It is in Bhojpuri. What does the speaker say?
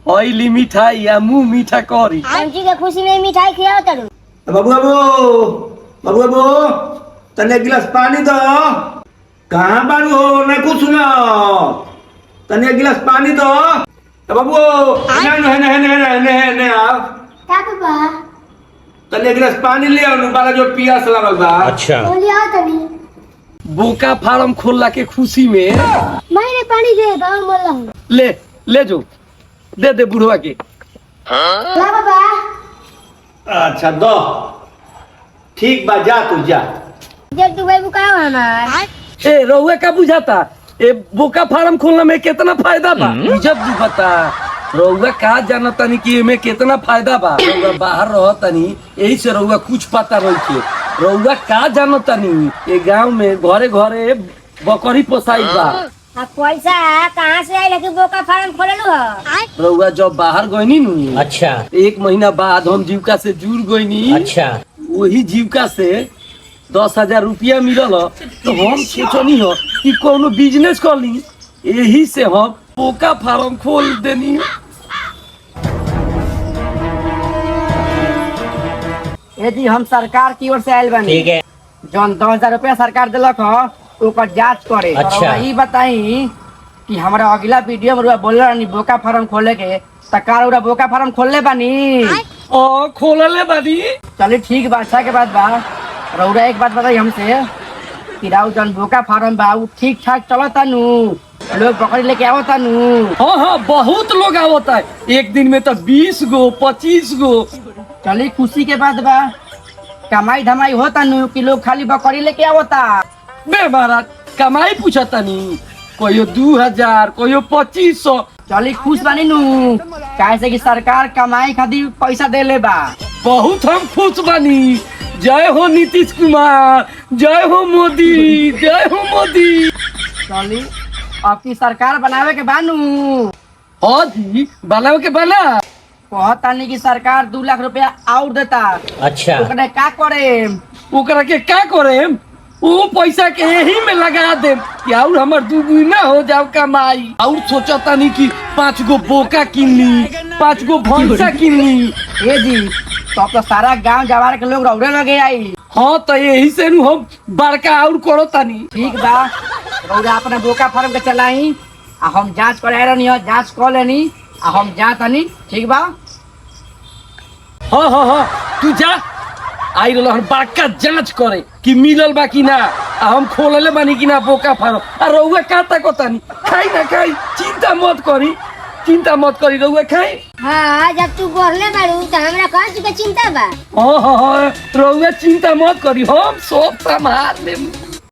ऑयली मिठाई या मुंह मीठा करी आंटी के खुशी में मिठाई खिलाओ तरू। बाबू तने गिलास पानी दो। कहाँ बारू हो ना कुछ सुना। तने गिलास पानी दो बाबू। ने आओ का पापा तने गिलास पानी ले आओ बाला जो पियास लगल बा। अच्छा बोली आओ तनी। बोका फार्म खोलला के खुशी में मैंने पानी दे बाबा बोल रहा हूँ। ले जो दे बुढ़वा के। ला पापा। अच्छा दो ठीक बा जा तू जा। जब तू भाई बुकाओ हमार। ए रहुआ का बुझाता ए बोका फार्म खोलने में कितना फायदा बा जब भी बता। रहुआ का जाना तनी कि एमे कितना फायदा बा। रहुआ बाहर रह तनी यही से रहुआ कुछ पता रही के। रहुआ का जानो तनी ये गांव में घरे घरे बकरी पोसाई बा। अब पैसा कहाँ से आई लेकिन बोका फार्म खोललू हो। रहुआ जब बाहर गईनी नु अच्छा 1 महीना बाद हम जीविका से जुड़ गईनी। अच्छा वही जीविका से 10,000 रुपया मिलल हो तो हम सोचनी हो कि कोनो बिजनेस कर ली। यही से हम बोका फार्म खोल देनी। ये जी हम सरकार की ओर से आयल बानी। ठीक है जौन 10,000 रुपया सरकार दिलक हो ओकर जांच करे। अच्छा। और ई बताई कि हमारा अगला वीडियो में रुआ बोल रही बोका फार्म खोले के तकार उरा बोका फार्म खोलले बानी। ओ खोलले बानी। चलिए ठीक बा अच्छा के बात बा। रउरा एक बात बताई हमसे कि राउ जौन बोका फार्म बा उ ठीक ठाक चलता नु। लोग बकरी लेके आवता नु। हाँ बहुत लोग आवता है एक दिन में तो 20 गो 25 गो। चलिए खुशी के बात बा। कमाई धमाई होता नु कि लोग खाली बकरी लेके आवता। बे महाराज कमाई पूछता नी कोई 2000 कोई 2500। चलिए खुश बानी नु काहे से कि सरकार कमाई खातिर पैसा देले बा। बहुत हम खुश बानी। जय हो नीतीश कुमार जय हो मोदी जय हो मोदी। चलिए आपकी सरकार बनावे के बानू। हाँ जी बनाओ के बना। कहतानी कि सरकार 2 लाख रुपया और देता। अच्छा ओकरे का करे। ओकरा के क्या करे वो पैसा के यही में लगा दे कि और हमर दुगुना हो जाओ कमाई। और सोचता नहीं कि 5 गो बोका किन ली 5 गो भैंसा किन ली। ए जी तो अब तो सारा गांव जवार के लोग रौड़े लगे आई। हाँ तो यही से नु हम बड़का और करो तनी। ठीक बा रौड़ा अपने बोका फार्म के चलाई आ हम जांच कराए रहनी हो जांच कर लेनी आ हम जातनी। ठीक बा हाँ तू जा आई रहा बड़का जांच करे कि मिलल बा कि ना। आ हम खोलले बानी कि ना बोका फार्म। आ रउआ का ताकतानी खाई ना खाई चिंता मत करी रउआ खाई। हाँ जब तू बोलले बारू तो हमरा कौन सी के चिंता बा। हाँ रउआ चिंता मत करी हम सब संभाल लेम।